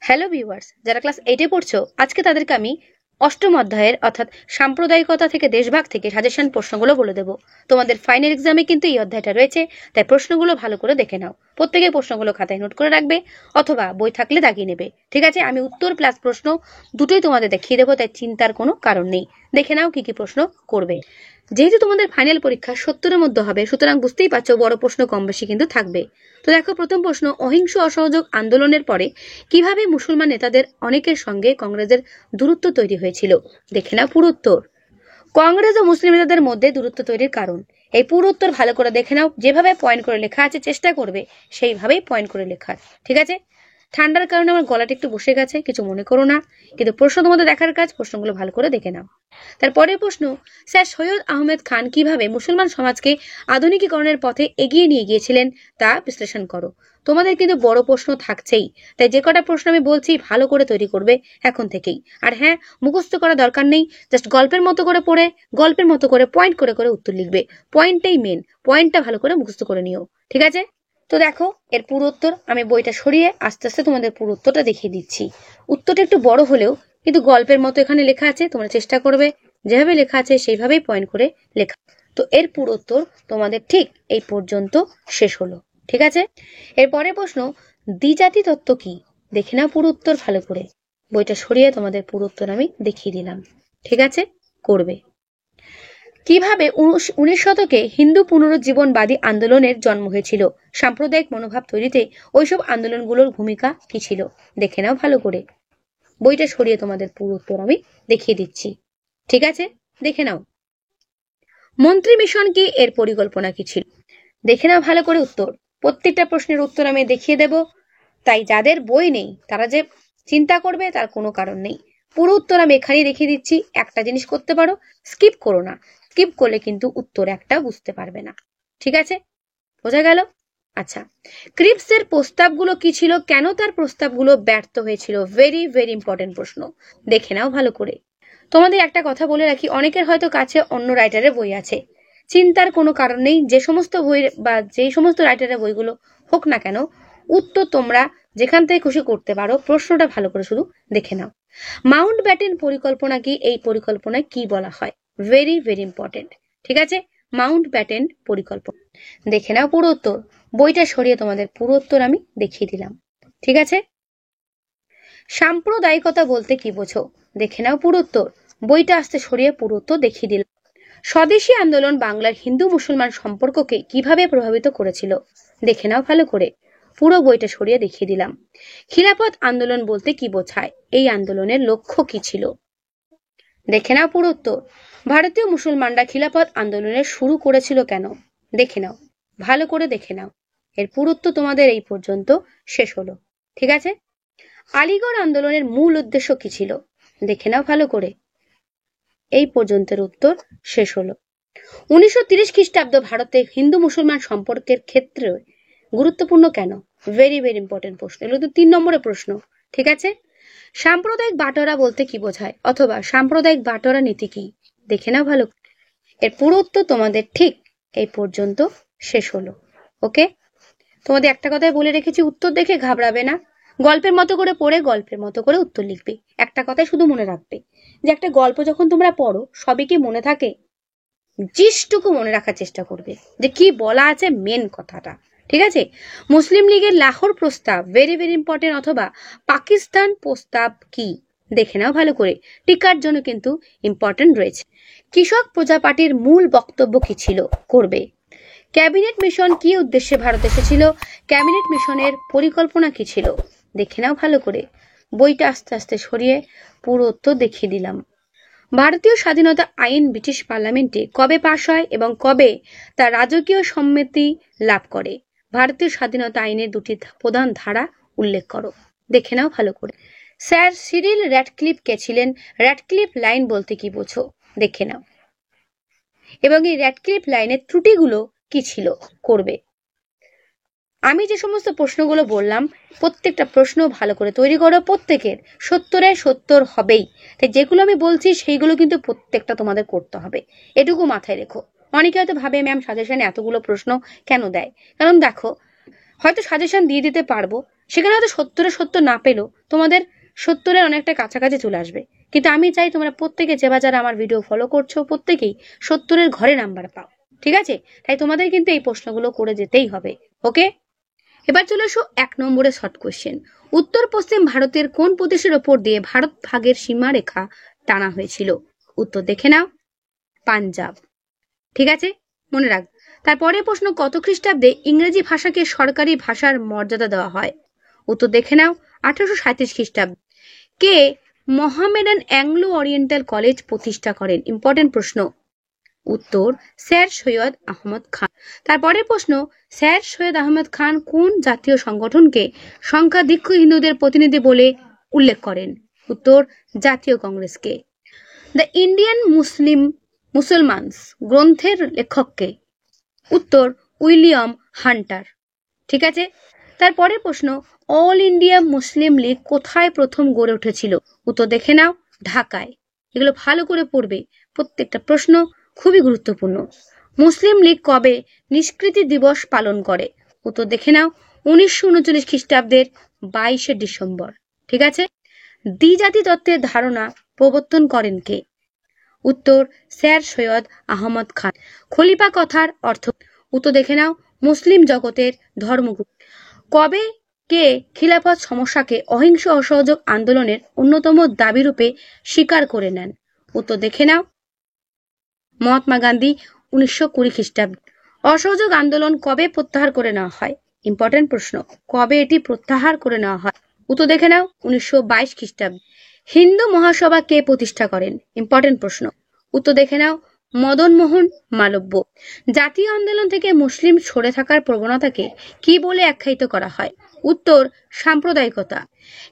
Hello viewers, যারা class 8-এ পড়ছো, আজকে তাদেরকে আমি অষ্টম অধ্যায়ের অর্থাৎ সাম্প্রদায়িকতা থেকে দেশভাগ থেকে সাজেশন প্রশ্নগুলো বলে দেবো। তোমাদের ফাইনাল এক্সামে কিন্তু এই অধ্যায়টা রয়েছে, তাই প্রশ্নগুলো ভালো করে দেখে নাও। প্রত্যেকে প্রশ্নগুলো খাতায় নোট করে রাখবে অথবা বই থাকলে দাগিয়ে নেবে। ঠিক আছে, আমি উত্তর প্লাস প্রশ্ন দুটোই তোমাদের দেখিয়ে দেবো, তাই চিন্তার কোনো কারণ নেই। দেখে নাও কি কি প্রশ্ন করবে। যেহেতু তোমাদের ফাইনাল পরীক্ষা 70-এর মধ্যে হবে, সুতরাং বুঝতেই পারছো বড় প্রশ্ন কম বেশি কিন্তু থাকবে। তো দেখো, প্রথম প্রশ্ন, অহিংস অসহযোগ আন্দোলনের পরে কিভাবে মুসলমান নেতাদের অনেকের সঙ্গে কংগ্রেসের দূরত্ব তৈরি হয়েছিল? দেখে নাও পুরো উত্তর। কংগ্রেস ও মুসলিম নেতাদের মধ্যে দূরত্ব তৈরির কারণ, এই পুরো উত্তর ভালো করে দেখে নাও। যেভাবে পয়েন্ট করে লেখা আছে চেষ্টা করবে সেইভাবেই পয়েন্ট করে লেখার। ঠিক আছে, ঠান্ডার কারণে আমার গলাটা একটু বসে গেছে, কিছু মনে করো না, কিন্তু প্রশ্ন তোমাদের দেখার কাজ, প্রশ্নগুলো ভালো করে দেখে নাও। তারপরের প্রশ্ন, স্যার সৈয়দ আহমেদ খান কিভাবে মুসলমান সমাজকে আধুনিকীকরণের পথে এগিয়ে নিয়ে গিয়েছিলেন তা বিশ্লেষণ করো। তোমাদের কিন্তু বড় প্রশ্ন থাকছেই, তাই যে কটা প্রশ্ন আমি বলছি ভালো করে তৈরি করবে এখন থেকেই। আর হ্যাঁ, মুখস্থ করা দরকার নেই, জাস্ট গল্পের মতো করে পড়ে গল্পের মতো করে পয়েন্ট করে করে উত্তর লিখবে। পয়েন্টটাই মেন, পয়েন্টটা ভালো করে মুখস্থ করে নিও। ঠিক আছে, তো দেখো এর পুরো উত্তর। আমি বইটা সরিয়ে আস্তে আস্তে তোমাদের পুরো উত্তরটা দেখিয়ে দিচ্ছি। উত্তরটা একটু বড় হলেও কিন্তু গল্পের মতো এখানে লেখা আছে, তোমরা চেষ্টা করবে যেভাবে লেখা আছে সেইভাবেই পয়েন্ট করে লেখা। তো এর পুরো উত্তর তোমাদের ঠিক এই পর্যন্ত শেষ হলো। ঠিক আছে, এরপরে প্রশ্ন, দ্বিজাতি তত্ত্ব কি? দেখে নাও পুরো উত্তর ভালো করে। বইটা সরিয়ে তোমাদের পুরো উত্তর আমি দেখিয়ে দিলাম। ঠিক আছে, করবে। কিভাবে 19 শতকে হিন্দু পুনরুজ্জীবনবাদী আন্দোলনের জন্ম হয়েছিল? সাম্প্রদায়িক মনোভাব তৈরিতে ওইসব আন্দোলনগুলোর ভূমিকা কি ছিল? দেখে নাও ভালো করে। বইটা সরিয়ে তোমাদের পুরো উত্তর আমি দেখিয়ে দিচ্ছি। ঠিক আছে, দেখে নাও। মন্ত্রী মিশন কি, এর পরিকল্পনা কি ছিল? দেখে নাও ভালো করে উত্তর। প্রত্যেকটা প্রশ্নের উত্তর আমি দেখিয়ে দেব, তাই যাদের বই নেই তারা যে চিন্তা করবে তার কোনো কারণ নেই। পুরো উত্তর আমি এখানেই দেখিয়ে দিচ্ছি। একটা জিনিস করতে পারো, স্কিপ করো না, স্কিপ করলে কিন্তু উত্তর একটা বুঝতে পারবে না। ঠিক আছে, বোঝা গেল? আচ্ছা, ক্রিপসের প্রস্তাবগুলো কি ছিল, কেন তার প্রস্তাবগুলো ব্যর্থ হয়েছিল? ভেরি ভেরি ইম্পর্টেন্ট প্রশ্ন, দেখে নাও ভালো করে। তোমাদের একটা কথা বলে রাখি, অনেকের হয়তো কাছে অন্য রাইটারের বই আছে, চিন্তার কোনো কারণ নেই। যে সমস্ত বই বা যে সমস্ত রাইটারের বইগুলো হোক না কেন, উত্তর তোমরা যেখান থেকে খুশি করতে পারো, প্রশ্নটা ভালো করে শুধু দেখে নাও। মাউন্ট ব্যাটেন পরিকল্পনা কি, এই পরিকল্পনায় কি বলা হয়? Very very important. ঠিক আছে, মাউন্ট ব্যাটেন পরিকল্পনা। দেখে নাও পুরো উত্তর। বইটা সরিয়ে তোমাদের পুরো উত্তর আমি দেখিয়ে দিলাম। ঠিক আছে, সাম্প্রদায়িকতা বলতে কি বোঝো? দেখে নাও পুরো উত্তর। বইটা আস্তে সরিয়ে পুরো উত্তর দেখিয়ে দিলাম। স্বদেশী আন্দোলন বাংলার হিন্দু মুসলমান সম্পর্ককে কিভাবে প্রভাবিত করেছিল? দেখে নাও ভালো করে। পুরো বইটা সরিয়ে দেখিয়ে দিলাম। খিলাফত আন্দোলন বলতে কি বোঝায়? এই আন্দোলনের লক্ষ্য কি ছিল? দেখে নাও পুরো উত্তর। ভারতীয় মুসলমানরা খিলাফত আন্দোলনের শুরু করেছিল কেন? দেখে নাও ভালো করে, দেখে নাও। এর পুরো উত্তর তোমাদের এই পর্যন্ত শেষ হলো। ঠিক আছে, আলিগড় আন্দোলনের মূল উদ্দেশ্য কি ছিল? দেখে নাও ভালো করে। এই পর্যন্তের উত্তর শেষ হলো। 1930 খ্রিস্টাব্দ ভারতে হিন্দু মুসলমান সম্পর্কের ক্ষেত্রে গুরুত্বপূর্ণ কেন? ভেরি ভেরি ইম্পর্টেন্ট প্রশ্ন, এগুলো তো 3 নম্বরের প্রশ্ন। ঠিক আছে, সাম্প্রদায়িক বাটোয়ারা বলতে কি বোঝায়, অথবা সাম্প্রদায়িক বাটোয়ারা নীতি কি? দেখে নাও ভালো। এর পুরো উত্তর তোমাদের ঠিক এই পর্যন্ত শেষ হলো। ওকে, তোমাদের একটা কথাই বলে রেখেছি, উত্তর দেখে ঘাবড়াবে না, গল্পের মতো করে পড়ে গল্পের মতো করে উত্তর লিখবে। একটা কথাই শুধু মনে রাখবে, যে একটা গল্প যখন তোমরা পড়ো সবই কি মনে থাকে? জিসটুকু মনে রাখার চেষ্টা করবে যে কি বলা আছে, মেন কথাটা। ঠিক আছে, মুসলিম লীগের লাহোর প্রস্তাব ভেরি ভেরি ইম্পর্টেন্ট, অথবা পাকিস্তান প্রস্তাব কি? দেখে নাও ভালো করে, টিকার জন্য কিন্তু ইম্পর্টেন্ট রয়েছে। কৃষক প্রজা পার্টির মূল বক্তব্য কি ছিল? করবে। ক্যাবিনেট মিশন কি উদ্দেশ্যে ভারত এসেছিল? ক্যাবিনেট মিশনের পরিকল্পনা কি ছিল? দেখে নাও ভালো করে। বইটা আস্তে আস্তে সরিয়ে পুরো উত্তর দেখিয়ে দিলাম। ভারতীয় স্বাধীনতা আইন ব্রিটিশ পার্লামেন্টে কবে পাশ হয় এবং কবে তা রাজকীয় সম্মতি লাভ করে? ভারতীয় স্বাধীনতা আইনের 2টি প্রধান ধারা উল্লেখ করো। দেখে নাও ভালো করে। স্যার সিরিল র্যাডক্লিফ কে ছিলেন? র্যাডক্লিফ লাইন বলতে কি বোঝো? দেখে নাও। এবং এই র্যাডক্লিফ লাইনের ত্রুটিগুলো কি ছিল? করবে। আমি যে সমস্ত প্রশ্নগুলো বললাম প্রত্যেকটা প্রশ্ন ভালো করে তৈরি করো, প্রত্যেকের 70-এ 70 হবেই। তাই যেগুলো আমি বলছি সেইগুলো কিন্তু প্রত্যেকটা তোমাদের করতে হবে, এটুকু মাথায় রেখো। অনেকে হয়তো ভাবে ম্যাম সাজেশনে এতগুলো প্রশ্ন কেন দেয়? কারণ দেখো, হয়তো সাজেশন দিয়ে দিতে পারবো, সেখানে হয়তো 70 না পেলেও তোমাদের 70 অনেকটা কাছাকাছি চলে আসবে। কিন্তু আমি চাই তোমরা প্রত্যেকে যারা আমার ভিডিও ফলো করছো প্রত্যেকেই 70 ঘরে নাম্বার পাও। ঠিক আছে? তাই তোমাদের কিন্তু এই প্রশ্নগুলো করে যেতেই হবে। ওকে, এবার চলে এসো 1 নম্বরের শর্ট কোশ্চেন। উত্তর পশ্চিম ভারতের কোন প্রদেশের ওপর দিয়ে ভারত ভাগের সীমারেখা টানা হয়েছিল? উত্তর দেখে নাও, পাঞ্জাব। ঠিক আছে, মনে রাখ। তারপরে প্রশ্ন, কত খ্রিস্টাব্দে ইংরেজি ভাষাকে সরকারি ভাষার মর্যাদা দেওয়া হয়? উত্তর দেখে নাও, 1837 খ্রিস্টাব্দ। কে মোহামেডান অ্যাংলো ওরিয়েন্টাল কলেজ প্রতিষ্ঠা করেন? ইম্পর্টেন্ট প্রশ্ন। উত্তর স্যার সৈয়দ আহমদ খান। তারপরে প্রশ্ন, স্যার সৈয়দ আহমদ খান কোন জাতীয় সংগঠনকে সংখ্যাধিক্য হিন্দুদের প্রতিনিধি বলে উল্লেখ করেন? উত্তর জাতীয় কংগ্রেসকে। দ্য ইন্ডিয়ান মুসলমানস গ্রন্থের লেখককে? উত্তর উইলিয়াম হান্টার। ঠিক আছে, তারপরে প্রশ্ন, অল ইন্ডিয়া মুসলিম লীগ কোথায় প্রথম গড়ে উঠেছিল? উত্তর দেখে নাও, ঢাকায়। এগুলো ভালো করে পড়বে, প্রত্যেকটা প্রশ্ন খুবই গুরুত্বপূর্ণ। মুসলিম লীগ কবে নিষ্কৃতি দিবস পালন করে? উত্তর দেখে নাও, 1939 খ্রিস্টাব্দের 22শে ডিসেম্বর। ঠিক আছে, দ্বিজাতি তত্ত্বের ধারণা প্রবর্তন করেন কে? উত্তর স্যার সৈয়দ আহমদ খান। খলিফা কথার অর্থ? উত্তর দেখে নাও, মুসলিম জগতের ধর্মগুরু। কবে কে খিলাফত সমস্যাকে অহিংস অসহযোগ আন্দোলনের অন্যতম দাবি রূপে স্বীকার করে নেন? উত্তর দেখে নাও, মহাত্মা গান্ধী, 1920 খ্রিস্টাব্দ। অসহযোগ আন্দোলন কবে প্রত্যাহার করে নেওয়া হয়? ইম্পর্টেন্ট প্রশ্ন, কবে এটি প্রত্যাহার করে নেওয়া হয়? উত্তর দেখে নাও, 1922 খ্রিস্টাব্দ। হিন্দু মহাসভা কে প্রতিষ্ঠা করেন? ইম্পর্টেন্ট প্রশ্ন। উত্তর দেখে নাও, মদন মোহন মালব্য। জাতীয় আন্দোলন থেকে মুসলিম সরে থাকার প্রবণতাকে কি বলে আখ্যায়িত করা হয়? উত্তর সাম্প্রদায়িকতা।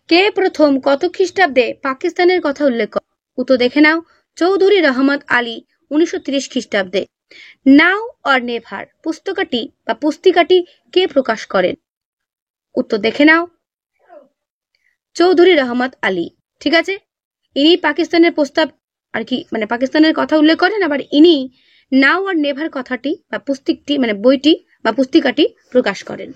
কে প্রথম কত খ্রিস্টাব্দে পাকিস্তানের কথা উল্লেখ করে? উত্তর দেখে নাও, চৌধুরী রহমত আলী, 1930 খ্রিস্টাব্দে। নাও অর নেভার পুস্তিকাটি কে প্রকাশ করেন? উত্তর দেখে নাও, চৌধুরী রহমত আলী। ঠিক আছে, ইনি পাকিস্তানের প্রস্তাব আর কি পাকিস্তানের কথা উল্লেখ করেন, আবার ইনি নাও আর নেভার কথাটি বা পুস্তিকটি বইটি বা পুস্তিকাটি প্রকাশ করেন।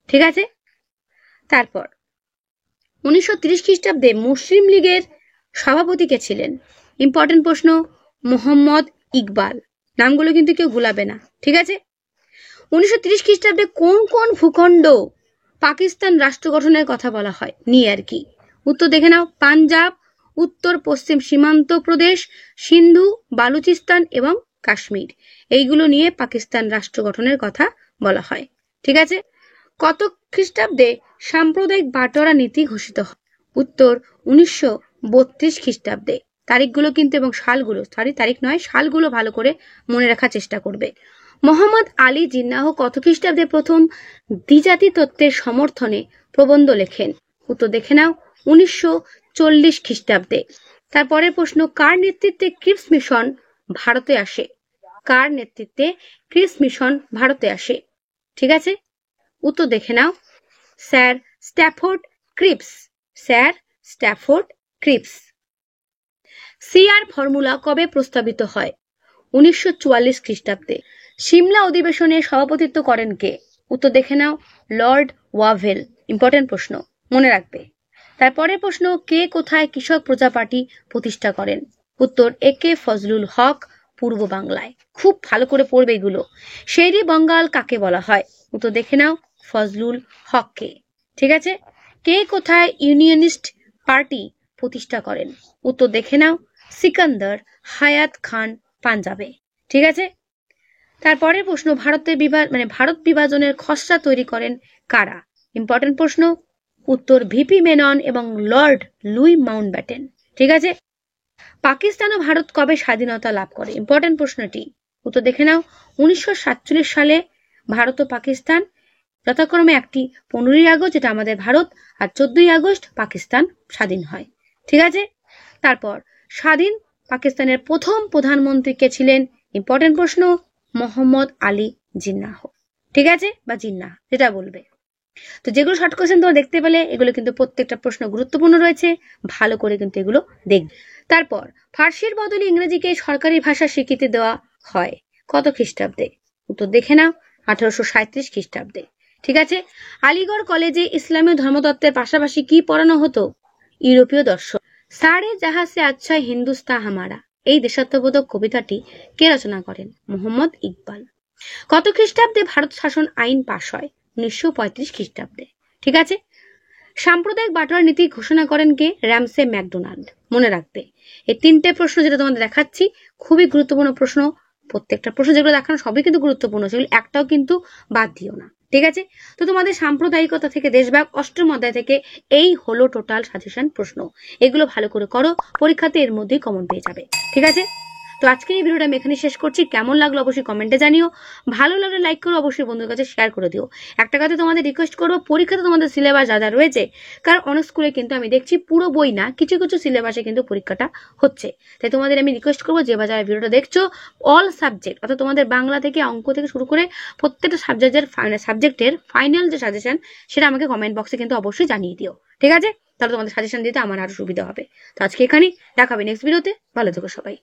ঠিক আছে, তারপর 1930 খ্রিস্টাব্দে মুসলিম লীগের সভাপতি কে ছিলেন? ইম্পর্টেন্ট প্রশ্ন, মোহাম্মদ ইকবাল। নামগুলো কিন্তু কেউ ভুলাবে না। ঠিক আছে, 1930 খ্রিস্টাব্দে কোন কোন ভূখণ্ড পাকিস্তান রাষ্ট্র গঠনের কথা বলা হয় নিয়ে আর কি? উত্তর দেখে নাও, পাঞ্জাব, উত্তর পশ্চিম সীমান্ত প্রদেশ, সিন্ধু, বালুচিস্তান এবং কাশ্মীর। এইগুলো নিয়ে পাকিস্তান রাষ্ট্র গঠনের কথা বলা হয়। ঠিক আছে, কত খ্রিস্টাব্দে সাম্প্রদায়িক বাটোয়ারা নীতি ঘোষিত হয়? উত্তর 1932 খ্রিস্টাব্দে। তারিখগুলো কিন্তু এবং সালগুলো, তারিখ নয়, সালগুলো ভালো করে মনে রাখার চেষ্টা করবে। মোহাম্মদ আলী জিন্নাহ কত খ্রিস্টাব্দে প্রথম দ্বিজাতি তত্ত্বের সমর্থনে প্রবন্ধ লেখেন? উত্তর দেখে নাও, 1940 খ্রিস্টাব্দে। তারপরের প্রশ্ন, কার নেতৃত্বে ক্রিপস মিশন ভারতে আসে? কার নেতৃত্বে ক্রিপস মিশন ভারতে আসে? ঠিক আছে, উত্তর দেখে নাও, sir Stafford Cripps. Sir Stafford Cripps. CR formula কবে প্রস্তাবিত হয়? 1944 খ্রিস্টাব্দে। সিমলা অধিবেশনে সভাপতিত্ব করেন কে? উত্তর দেখে নাও, লর্ড ওয়াভেল। ইম্পর্টেন্ট প্রশ্ন, মনে রাখবে। তারপরের প্রশ্ন, কে কোথায় কৃষক প্রজা পার্টি প্রতিষ্ঠা করেন? উত্তর একে ফজলুল হক, পূর্ব বাংলায়। খুব ভালো করে পড়বে এগুলো। শেরি বঙ্গাল কাকে বলা হয়? উত্তর দেখে নাও, ফজলুল হককে। ঠিক আছে, কে কোথায় ইউনিয়নিস্ট পার্টি প্রতিষ্ঠা করেন? উত্তর দেখে নাও, সিকান্দার হায়াত খান, পাঞ্জাবে। ঠিক আছে, তারপরের প্রশ্ন, ভারত বিভাজনের খসড়া তৈরি করেন কারা? ইম্পর্টেন্ট প্রশ্ন। উত্তর ভিপি মেনন এবং লর্ড লুই মাউন্টব্যাটেন। ঠিক আছে, পাকিস্তান ও ভারত কবে স্বাধীনতা লাভ করে? ইম্পর্টেন্ট প্রশ্নটি। উত্তর দেখে নাও, 1947 সালে ভারত ও পাকিস্তান যথাক্রমে একটি 15ই আগস্ট, যেটা আমাদের ভারত, আর 14ই আগস্ট পাকিস্তান স্বাধীন হয়। ঠিক আছে, তারপর স্বাধীন পাকিস্তানের প্রথম প্রধানমন্ত্রী কে ছিলেন? ইম্পর্টেন্ট প্রশ্ন, মোহাম্মদ আলী জিন্নাহ। ঠিক আছে, বা জিন্নাহ যেটা বলবে। তো যেগুলো শর্ট কোশ্চেন তোমরা দেখতে পেলে, এগুলো কিন্তু প্রত্যেকটা প্রশ্ন গুরুত্বপূর্ণ রয়েছে, ভালো করে কিন্তু এগুলো দেখবে। তারপর ফার্সির বদলে ইংরেজিকে সরকারি ভাষা স্বীকৃতি দেওয়া হয় কত খ্রিস্টাব্দে? উত্তর দেখে নাও, 1837 খ্রিস্টাব্দে। ঠিক আছে। আলিগড় কলেজে ইসলামীয় ধর্মতত্ত্বের পাশাপাশি কি পড়ানো হতো? ইউরোপীয় দর্শন। সারে জাহা সে আচ্ছা হিন্দুস্তা হামারা, এই দেশাত্মবোধক কবিতাটি কে রচনা করেন? মোহাম্মদ ইকবাল। কত খ্রিস্টাব্দে ভারত শাসন আইন পাশ হয়? 1935 খ্রিস্টাব্দে। ঠিক আছে। সাম্প্রদায়িক বাটোয়ারা নীতি ঘোষণা করেন কে? Ramsay McDonald. মনে রাখবে এই তিনটে প্রশ্ন যেটা তোমাদের দেখাচ্ছি খুবই গুরুত্বপূর্ণ প্রশ্ন। প্রত্যেকটা প্রশ্ন যেগুলো দেখানো সবই কিন্তু গুরুত্বপূর্ণ, সেগুলো একটাও কিন্তু বাদ দিও না। ঠিক আছে। তো তোমাদের সাম্প্রদায়িকতা থেকে দেশভাগ অষ্টম অধ্যায় থেকে এই হলো টোটাল সাজেশন প্রশ্ন। এগুলো ভালো করে করো, পরীক্ষাতে এর মধ্যেই কমন পেয়ে যাবে। ঠিক আছে। তো আজকের এই ভিডিওটা আমি এখানে শেষ করছি। কেমন লাগলো অবশ্যই কমেন্টে জানিও। ভালো লাগলে লাইক করো, অবশ্যই বন্ধুদের কাছে শেয়ার করে দিও। একটা কথা তোমাদের রিকোয়েস্ট করবো, পরীক্ষাতে তোমাদের সিলেবাস যা যা রয়েছে, কারণ অনেক স্কুলে কিন্তু আমি দেখছি পুরো বই না, কিছু কিছু সিলেবাসে কিন্তু পরীক্ষাটা হচ্ছে। তাই তোমাদের আমি রিকোয়েস্ট করবো যে যারা ভিডিওটা দেখছো অল সাবজেক্ট অর্থাৎ তোমাদের বাংলা থেকে অঙ্ক থেকে শুরু করে প্রত্যেকটা সাবজেক্টের ফাইনাল যে সাজেশন সেটা আমাকে কমেন্ট বক্সে কিন্তু অবশ্যই জানিয়ে দিও। ঠিক আছে। তাহলে তোমাদের সাজেশন দিতে আমার আরো সুবিধা হবে। তো আজকে এখানেই, দেখা হবে নেক্সট ভিডিওতে। ভালো থেকো সবাই।